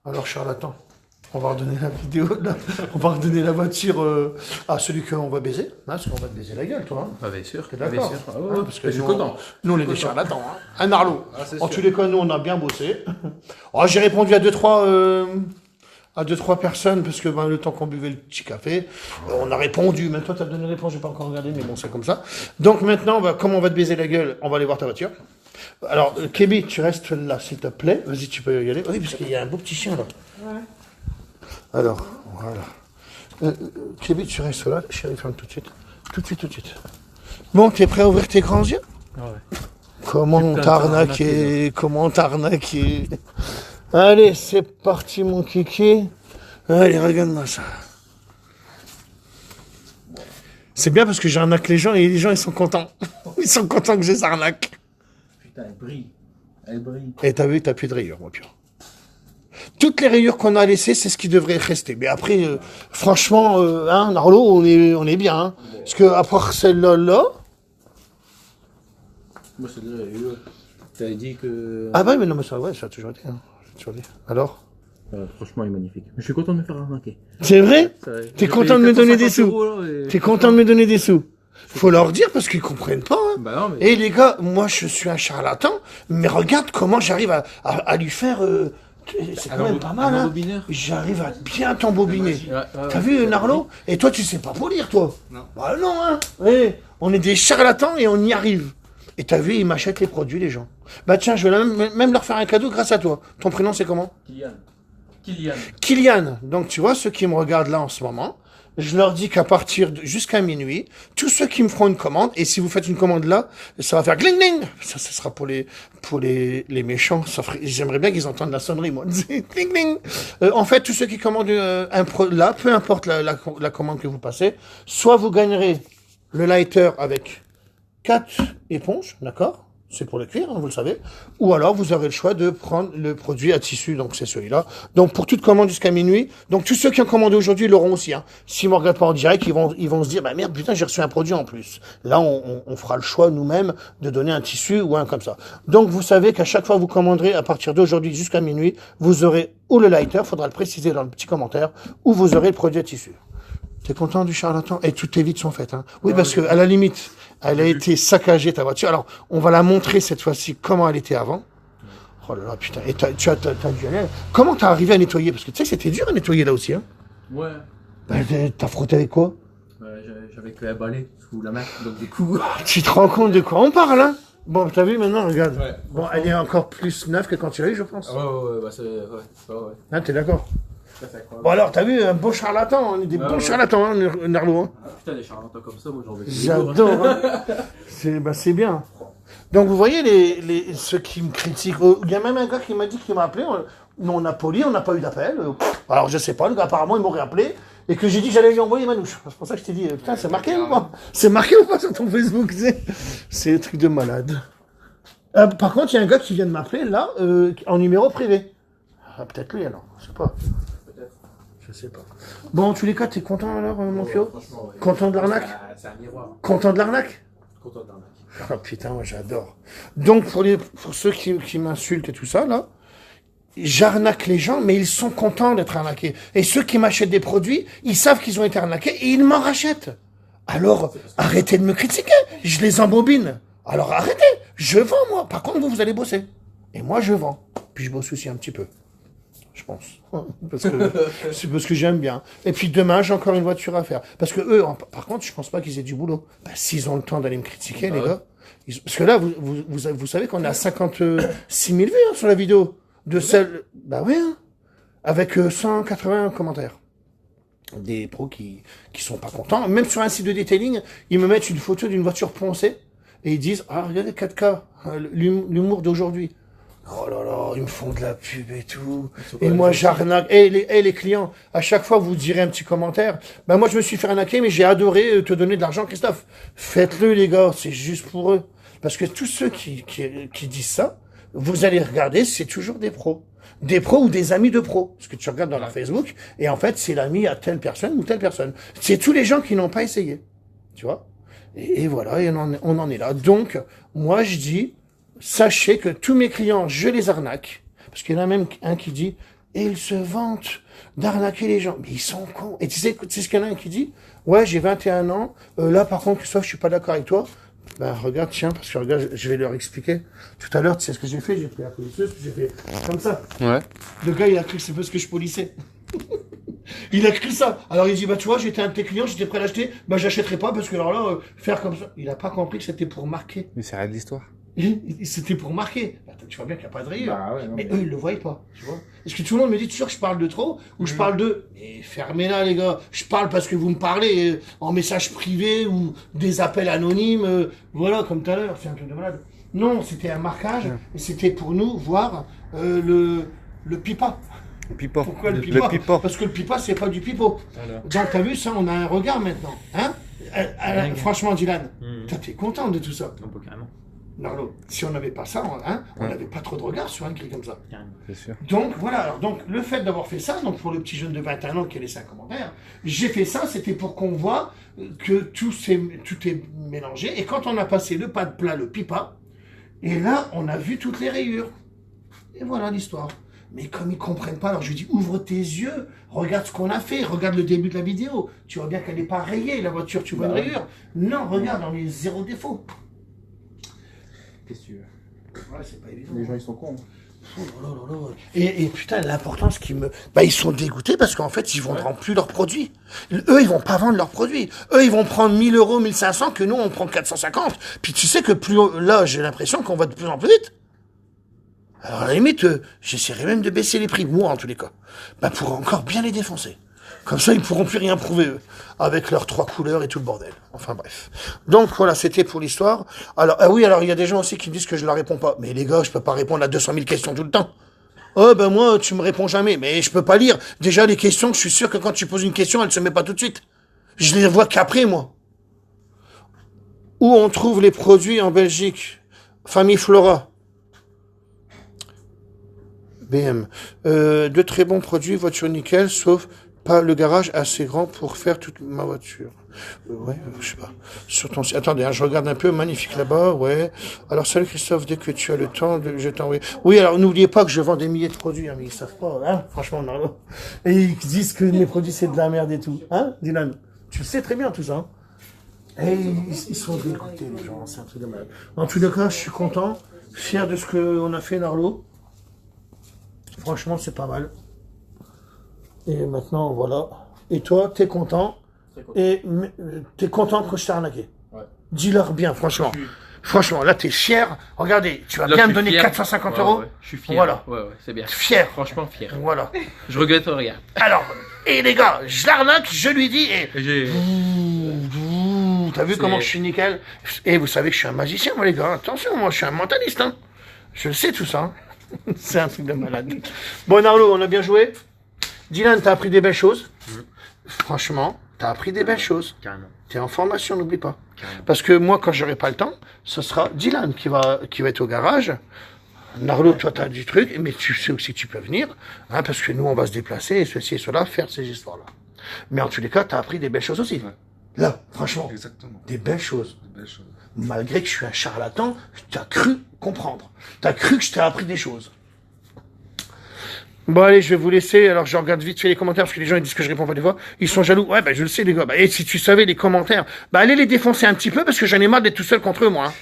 Alors, charlatan, on va redonner la vidéo, là. On va redonner la voiture à celui qu'on va baiser. Hein, parce qu'on va te baiser la gueule, toi. Hein. Ah, bien sûr. T'es d'accord? Bien sûr. Ah, Hein, parce que je suis nous, content. Nous, on est des charlatans. Hein. Un Arlo. Ah, c'est En sûr. tous les cas, nous, on a bien bossé. Oh, j'ai répondu à deux, trois personnes, parce que ben, le temps qu'on buvait le petit café, on a répondu. Même toi, tu as donné la réponse, j'ai pas encore regardé, mais bon, c'est comme ça. Donc maintenant, comme on va te baiser la gueule, on va aller voir ta voiture. Alors, Kébi, tu restes là, s'il te plaît. Vas-y, tu peux y aller. Oui, parce qu'il y a un beau petit chien là. Ouais. Alors, voilà. Kébi, tu restes là. Chérie, ferme tout de suite. Tout de suite, tout de suite. Bon, t'es prêt à ouvrir tes grands yeux? Ouais. Comment t'as arnaqué? Comment t'as arnaqué? Allez, c'est parti, mon kiki. Allez, regarde-moi ça. C'est bien parce que j'arnaque les gens et les gens, ils sont contents. Ils sont contents que je les arnaque. Putain, elle brille. Elle brille. Et t'as vu, t'as plus de rayures, mon pire. Toutes les rayures qu'on a laissées, c'est ce qui devrait rester. Mais après, franchement, hein, Narlo, on est bien. Hein. Parce que à part celle-là, Moi, c'est là, t'avais dit que. ah bah mais non, mais ça, ouais, ça a toujours été. Hein. Toujours dit. Alors, Franchement, il est magnifique. Je suis content de me faire arnaquer. c'est vrai? T'es content de me donner des 450 sous? euros, là, T'es content de me donner des sous? Faut leur dire parce qu'ils comprennent pas. Hein. Bah non, mais. Et les gars, moi je suis un charlatan, mais regarde comment j'arrive à lui faire. C'est quand même pas mal. Un Hein. embobineur. J'arrive à bien t'embobiner. Ouais, T'as vu, Narlo? Et toi, tu sais pas polir, toi? Non. Bah non, hein. Ouais. On est des charlatans et on y arrive. Et t'as vu, ils m'achètent les produits, les gens. Bah tiens, je vais même leur faire un cadeau grâce à toi. Ton prénom, c'est comment? Kylian. Kylian. Donc, tu vois, ceux qui me regardent là en ce moment, je leur dis qu'à partir jusqu'à minuit, tous ceux qui me feront une commande, et si vous faites une commande là, ça va faire gling gling. Ça sera pour les méchants. J'aimerais bien qu'ils entendent la sonnerie, moi. Gling gling. En fait, tous ceux qui commandent là, peu importe la commande que vous passez, soit vous gagnerez le lighter avec 4 éponges, d'accord? C'est pour le cuir, hein, vous le savez. Ou alors, vous aurez le choix de prendre le produit à tissu, donc c'est celui-là. Donc, pour toute commande jusqu'à minuit. Donc, tous ceux qui ont commandé aujourd'hui l'auront aussi. Hein. S'ils ne me regardent pas en direct, ils vont se dire, bah merde, putain, j'ai reçu un produit en plus. Là, on fera le choix nous-mêmes de donner un tissu ou un comme ça. Donc, vous savez qu'à chaque fois que vous commanderez à partir d'aujourd'hui jusqu'à minuit, vous aurez ou le lighter, faudra le préciser dans le petit commentaire, ou vous aurez le produit à tissu. T'es content du charlatan? Et toutes tes vides sont faites, hein. Oui, parce que, à la limite, elle a été saccagée, ta voiture. Alors, on va la montrer cette fois-ci comment elle était avant. Oh là là, putain. Et t'as dû aller. Comment t'as arrivé à nettoyer? Parce que tu sais, c'était dur à nettoyer là aussi, hein. Ouais. Bah, t'as frotté avec quoi? J'avais que la balai sous la main, donc du coup. Tu te rends compte de quoi on parle, hein? Bon, t'as vu maintenant, regarde. Ouais. Bon, elle est encore plus neuve que quand tu l'as eu, je pense. Ouais, bah c'est. Ouais. Ah, t'es d'accord? Ça fait incroyable. Bon, alors, t'as vu, un beau charlatan, on est des bons charlatans, hein, Narlo, hein. Ah, putain, des charlatans comme ça, moi j'en veux. J'adore. Hein. C'est bien. Donc vous voyez ceux qui me critiquent. Il y a même un gars qui m'a dit qu'il m'a appelé. Nous on a poli, on n'a pas eu d'appel. Alors je sais pas, le gars apparemment il m'aurait appelé et que j'ai dit que j'allais lui envoyer Manouche. C'est pour ça que je t'ai dit, putain c'est marqué ou pas? C'est marqué ou pas sur ton Facebook? C'est un truc de malade. Par contre il y a un gars qui vient de m'appeler là en numéro privé. Ah, peut-être lui alors, je sais pas. Je sais pas. Bon, en tous les cas, t'es content alors, mon Pio? Franchement, ouais. Content de l'arnaque? C'est un miroir. Content de l'arnaque? Content de l'arnaque. Ah putain, moi j'adore. Donc pour ceux qui m'insultent et tout ça, là, j'arnaque les gens, mais ils sont contents d'être arnaqués. Et ceux qui m'achètent des produits, ils savent qu'ils ont été arnaqués et ils m'en rachètent. Alors, arrêtez de me critiquer, je les embobine. Alors arrêtez, je vends moi. Par contre, vous allez bosser. Et moi je vends. Puis je bosse aussi un petit peu. Je pense. C'est parce que j'aime bien. Et puis demain, j'ai encore une voiture à faire. Parce que eux, par contre, je pense pas qu'ils aient du boulot. Bah, s'ils ont le temps d'aller me critiquer, les gars. Parce que là, vous savez qu'on est à 56 000 vues hein, sur la vidéo. De celle. Bah oui, hein, avec 180 commentaires. Des pros qui sont pas contents. Même sur un site de detailing, ils me mettent une photo d'une voiture poncée. Et ils disent, ah, regardez 4K, l'humour d'aujourd'hui. Oh là là, ils me font de la pub et tout. Et moi, j'arnaque. Et les clients, à chaque fois, vous direz un petit commentaire. Ben, moi, je me suis fait arnaquer, mais j'ai adoré te donner de l'argent, Christophe. Faites-le, les gars. C'est juste pour eux. Parce que tous ceux qui disent ça, vous allez regarder, c'est toujours des pros. Des pros ou des amis de pros. Parce que tu regardes dans leur Facebook, et en fait, c'est l'ami à telle personne ou telle personne. C'est tous les gens qui n'ont pas essayé. Tu vois? Et voilà, et on en est là. Donc, moi, je dis, sachez que tous mes clients, je les arnaque. Parce qu'il y en a même un qui dit, Et ils se vantent d'arnaquer les gens. Mais ils sont cons. Et tu sais ce qu'il y en a un qui dit? Ouais, j'ai 21 ans. Là, par contre, Christophe, je suis pas d'accord avec toi. Ben, regarde, tiens, parce que regarde, je vais leur expliquer. Tout à l'heure, tu sais ce que j'ai fait? J'ai pris la polisseuse, puis j'ai fait comme ça. Ouais. Le gars, il a cru que c'est parce que je polissais. Il a cru ça. Alors il dit, bah tu vois, j'étais un de tes clients, j'étais prêt à l'acheter, bah j'achèterai pas parce que alors là, faire comme ça. Il a pas compris que c'était pour marquer. Mais c'est rien de l'histoire. C'était pour marquer. Attends, tu vois bien qu'il n'y a pas de rayure. Bah ouais, non, mais eux, ils le voient pas, tu vois. Est-ce que tout le monde me dit toujours que je parle de trop ou je parle de... Et fermez-la, les gars. Je parle parce que vous me parlez en message privé ou des appels anonymes. Voilà, comme tout à l'heure. C'est un truc de malade. Non, c'était un marquage et c'était pour nous voir le pipa. Le pipa. Pourquoi le pipa? Le pipa. Parce que le pipa, c'est pas du pipeau. Alors. Donc, t'as vu ça, on a un regard maintenant. Hein? Franchement, Dylan, t'es content de tout ça. Non, pas carrément. Narlo, si on n'avait pas ça, on n'avait pas trop de regard sur un cri comme ça. Carrément. C'est sûr. Donc, voilà. Alors, donc, le fait d'avoir fait ça, donc pour le petit jeune de 21 ans qui a laissé un commentaire, j'ai fait ça, c'était pour qu'on voit que tout est mélangé. Et quand on a passé le pas de plat, le pipa, et là, on a vu toutes les rayures. Et voilà l'histoire. Mais comme ils comprennent pas, alors je lui dis, ouvre tes yeux, regarde ce qu'on a fait, regarde le début de la vidéo. Tu vois bien qu'elle n'est pas rayée, la voiture, tu vois une rayure. Non, regarde, on est zéro défaut. Qu'est-ce que tu veux? Ouais, c'est pas évident. Les gens, ils sont cons. Oh là là là là. Et putain, l'importance qui me... Bah, ils sont dégoûtés parce qu'en fait, ils vendront plus leurs produits. Eux, ils vont pas vendre leurs produits. Eux, ils vont prendre 1000 euros, 1500, que nous, on prend 450. Puis tu sais que là, j'ai l'impression qu'on va de plus en plus vite. Alors, à la limite, j'essaierai même de baisser les prix, moi, en tous les cas. Bah, pour encore bien les défoncer. Comme ça, ils pourront plus rien prouver, eux. Avec leurs 3 couleurs et tout le bordel. Enfin, bref. Donc, voilà, c'était pour l'histoire. Alors, ah oui, alors, il y a des gens aussi qui me disent que je leur réponds pas. Mais les gars, je peux pas répondre à 200 000 questions tout le temps. Oh, ben, moi, tu me réponds jamais. Mais je peux pas lire. Déjà, les questions, je suis sûr que quand tu poses une question, elle se met pas tout de suite. Je les vois qu'après, moi. Où on trouve les produits en Belgique? Famille Flora. BM. De très bons produits, voiture nickel, sauf pas le garage assez grand pour faire toute ma voiture. Ouais, je sais pas. Sur ton site. Attendez, hein, je regarde un peu, magnifique là-bas, ouais. Alors, salut Christophe, dès que tu as le temps, je t'envoie. Oui, alors n'oubliez pas que je vends des milliers de produits, hein, mais ils savent pas, hein, franchement, non. Et ils disent que mes produits c'est de la merde et tout. Hein, Dylan? Tu le sais très bien tout ça, hein. Et ils sont dégoûtés, les gens, c'est un truc de malade. En tous les cas, je suis content, fier de ce qu'on a fait, Narlo. Franchement, c'est pas mal. Et maintenant, voilà. Et toi, t'es content. Et t'es content que je t'ai arnaqué. Ouais. Dis-leur bien, franchement. Franchement, là, t'es fier. Regardez, tu vas bien me donner 450 euros. Ouais. Je suis fier. Voilà. Ouais, c'est bien. Fier. Franchement, fier. Voilà. Je regrette rien. Alors, et les gars, je l'arnaque, je lui dis, et... J'ai... T'as vu comment je suis nickel? Et vous savez que je suis un magicien, moi, les gars. Attention, moi, je suis un mentaliste, hein. Je le sais, tout ça. Hein. C'est un truc de malade. Bon, Narlo, on a bien joué. Dylan, t'as appris des belles choses. Franchement, t'as appris des belles choses. Carrément. T'es en formation, n'oublie pas. Carrément. Parce que moi, quand j'aurai pas le temps, ce sera Dylan qui va être au garage. Narlo, toi, t'as du truc, mais tu sais aussi que tu peux venir, hein, parce que nous, on va se déplacer, et ceci et cela, faire ces histoires-là. Mais en tous les cas, t'as appris des belles choses aussi. Ouais. Là, franchement, Exactement. des belles choses. Des belles choses. Malgré que je suis un charlatan, t'as cru comprendre. T'as cru que je t'ai appris des choses. Bon, allez, je vais vous laisser. Alors, je regarde vite fait les commentaires parce que les gens ils disent que je réponds pas des fois. Ils sont jaloux. Ouais, bah, je le sais, les gars. Bah, et si tu savais les commentaires, bah, allez les défoncer un petit peu parce que j'en ai marre d'être tout seul contre eux, moi. Hein.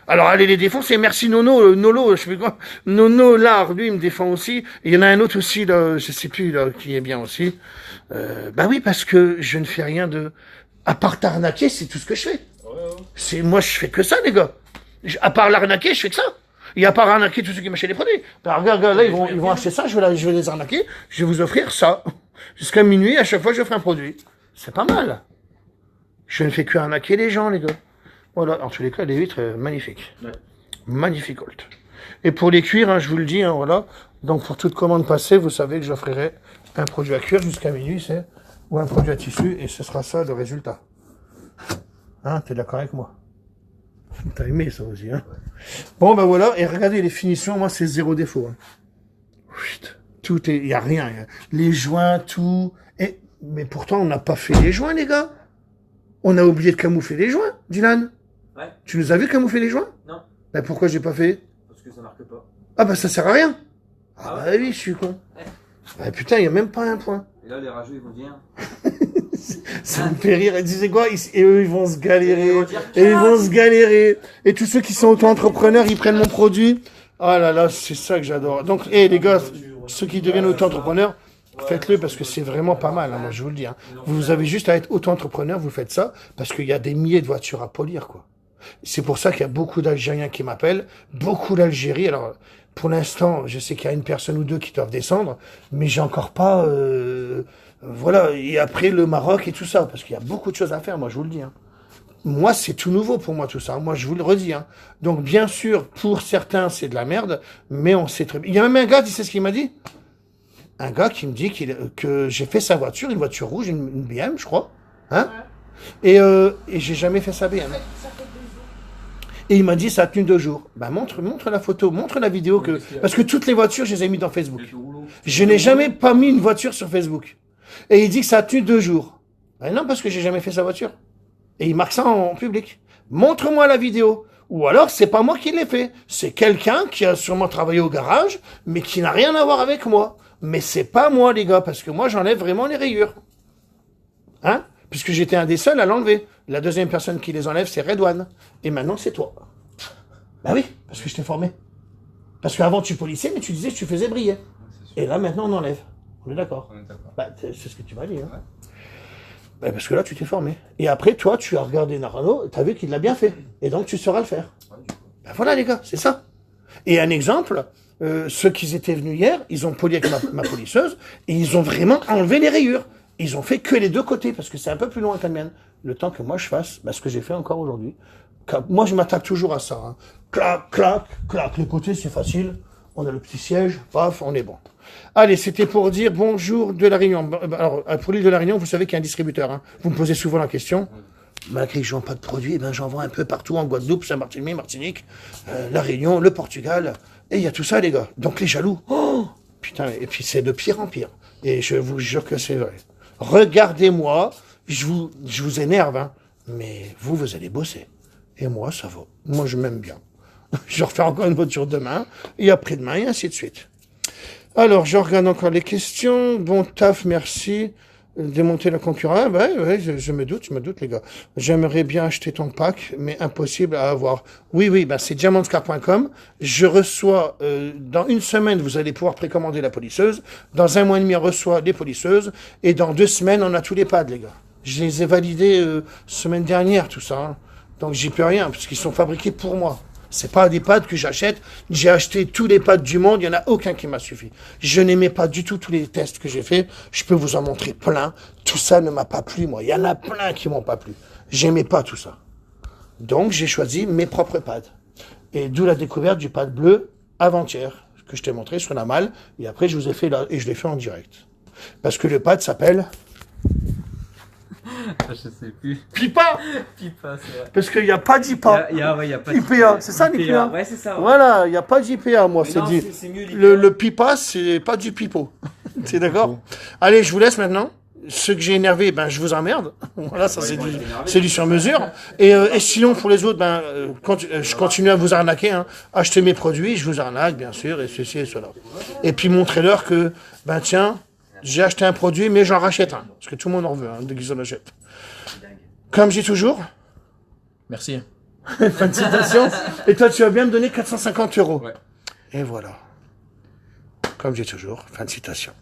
Alors, allez les défoncer. Merci Nono, Nolo, je sais plus quoi. Nono, là, lui, il me défend aussi. Et il y en a un autre aussi, là, je sais plus, là, qui est bien aussi. Bah oui, parce que je ne fais rien de... À part t'arnaquer, c'est tout ce que je fais. C'est moi, je fais que ça, les gars. À part l'arnaquer, je fais que ça. Et à part arnaquer tous ceux qui m'achètent des produits. Bah, regarde, là, ils vont acheter ça, je vais les arnaquer. Je vais vous offrir ça. Jusqu'à minuit, à chaque fois, je ferai un produit. C'est pas mal. Je ne fais que arnaquer les gens, les gars. Voilà, en tous les cas, les huîtres, magnifiques. Ouais. Magnifique Holt. Et pour les cuire, hein, je vous le dis, hein, voilà. Donc, pour toute commande passée, vous savez que j'offrirai un produit à cuire jusqu'à minuit, c'est, ou un produit à tissu, et ce sera ça le résultat. Hein, t'es d'accord avec moi? T'as aimé ça aussi, hein? Bon, ben voilà, et regardez les finitions, moi, c'est zéro défaut, hein. Tout est, y a rien, hein. Les joints, tout, et, mais pourtant, on n'a pas fait les joints, les gars. On a oublié de camoufler les joints, Dylan. Ouais. Tu nous as vu camoufler les joints? Non. Ben pourquoi j'ai pas fait? Parce que ça marque pas. Ah bah ça sert à rien. Ah bah oui, je suis con. Ouais. Ah, putain, il n'y a même pas un point. Et là, les rageux, ils vont dire. Ça me fait rire. Et tu sais quoi? Et eux, ils vont se galérer. Ils vont dire, Et ils vont se galérer. Et tous ceux qui sont auto-entrepreneurs, ils prennent mon produit. Ah là là, c'est ça que j'adore. Donc, les gars, ceux qui deviennent auto-entrepreneurs, faites-le parce que c'est vraiment pas mal, hein, moi je vous le dis. Hein. Vous avez juste à être auto-entrepreneur, vous faites ça, parce qu'il y a des milliers de voitures à polir, quoi. C'est pour ça qu'il y a beaucoup d'Algériens qui m'appellent, beaucoup d'Algérie. Alors, pour l'instant, je sais qu'il y a une personne ou deux qui doivent descendre, mais j'ai encore pas... voilà, et après le Maroc et tout ça, parce qu'il y a beaucoup de choses à faire, moi je vous le dis. Hein. Moi, c'est tout nouveau pour moi tout ça. Moi, je vous le redis. Hein. Donc, bien sûr, pour certains, c'est de la merde, mais on sait très bien. Il y a même un gars, tu sais ce qu'il m'a dit? Un gars qui me dit que j'ai fait sa voiture, une voiture rouge, une BM, je crois. Hein? Ouais. Et j'ai jamais fait sa BM. Et il m'a dit, ça a tenu 2 jours. Ben, montre la photo, montre la vidéo que, parce que toutes les voitures, je les ai mis dans Facebook. Je n'ai jamais pas mis une voiture sur Facebook. Et il dit que ça a tenu 2 jours. Ben non, parce que j'ai jamais fait sa voiture. Et il marque ça en public. Montre-moi la vidéo. Ou alors, c'est pas moi qui l'ai fait. C'est quelqu'un qui a sûrement travaillé au garage, mais qui n'a rien à voir avec moi. Mais c'est pas moi, les gars, parce que moi, j'enlève vraiment les rayures. Hein? Puisque j'étais un des seuls à l'enlever. La deuxième personne qui les enlève, c'est Redouane. Et maintenant, c'est toi. Bah oui, parce que je t'ai formé. Parce qu'avant, tu policiais, mais tu disais que tu faisais briller. Et là, maintenant, on enlève. On est d'accord? Bah, c'est ce que tu m'as dit. Hein. Ouais. Bah, parce que là, tu t'es formé. Et après, toi, tu as regardé Narano, tu as vu qu'il l'a bien fait. Et donc, tu sauras le faire. Bah voilà, les gars, c'est ça. Et un exemple, ceux qui étaient venus hier, ils ont poli avec ma polisseuse, et ils ont vraiment enlevé les rayures. Ils ont fait que les 2 côtés, parce que c'est un peu plus loin que la mienne. Le temps que moi je fasse, bah, ce que j'ai fait encore aujourd'hui. Moi, je m'attaque toujours à ça. Hein. Clac, clac, clac. Les côtés, c'est facile. On a le petit siège, paf, on est bon. Allez, c'était pour dire bonjour de la Réunion. Alors, pour l'île de la Réunion, vous savez qu'il y a un distributeur. Hein. Vous me posez souvent la question. Malgré que je ne vends pas de produits, eh ben, j'en vends un peu partout, en Guadeloupe, Saint-Barthélemy, Martinique, la Réunion, le Portugal. Et il y a tout ça, les gars. Donc, les jaloux. Oh putain, et puis c'est de pire en pire. Et je vous jure que c'est vrai. Regardez-moi, je vous énerve, hein, mais vous allez bosser. Et moi, ça va. Moi, je m'aime bien. Je refais encore une voiture demain, et après-demain, et ainsi de suite. Alors, je regarde encore les questions. Bon taf, merci. Démonter la concurrence, ouais, je me doute, les gars. J'aimerais bien acheter ton pack, mais impossible à avoir. Oui, ben c'est diamantscar.com. Je reçois, dans 1 semaine, vous allez pouvoir précommander la polisseuse. Dans 1 mois et demi, on reçoit les polisseuses. Et dans 2 semaines, on a tous les pads, les gars. Je les ai validés semaine dernière, tout ça. Hein. Donc j'y peux rien, parce qu'ils sont fabriqués pour moi. C'est pas des pads que j'achète. J'ai acheté tous les pads du monde. Il n'y en a aucun qui m'a suffi. Je n'aimais pas du tout tous les tests que j'ai faits. Je peux vous en montrer plein. Tout ça ne m'a pas plu, moi. Il y en a plein qui m'ont pas plu. J'aimais pas tout ça. Donc, j'ai choisi mes propres pads. Et d'où la découverte du pad bleu avant-hier, que je t'ai montré sur la malle. Et après, je vous ai fait là, et je l'ai fait en direct. Parce que le pad s'appelle... Je sais plus. Pipa. Pipa, c'est vrai. Parce qu'il n'y a pas d'IPA. Il y a pas IPA, c'est ça l'IPA? Ouais, c'est ça. Ouais. Voilà, il n'y a pas d'IPA, moi. C'est dit. mieux Le pipa, c'est pas du pipeau. C'est d'accord? Allez, je vous laisse maintenant. Ceux que j'ai énervés, ben, je vous emmerde. Voilà, ça, c'est du sur-mesure. Et sinon, pour les autres, ben, je continue à vous arnaquer, hein. Achetez mes produits, je vous arnaque, bien sûr, et ceci et cela. Et puis, montrez-leur que, ben, tiens, j'ai acheté un produit, mais j'en rachète un. Parce que tout le monde en veut, hein, dès qu'ils en achètent. Comme je dis toujours. Merci. Fin de citation. Et toi, tu vas bien me donner 450 €. Ouais. Et voilà. Comme je dis toujours, fin de citation.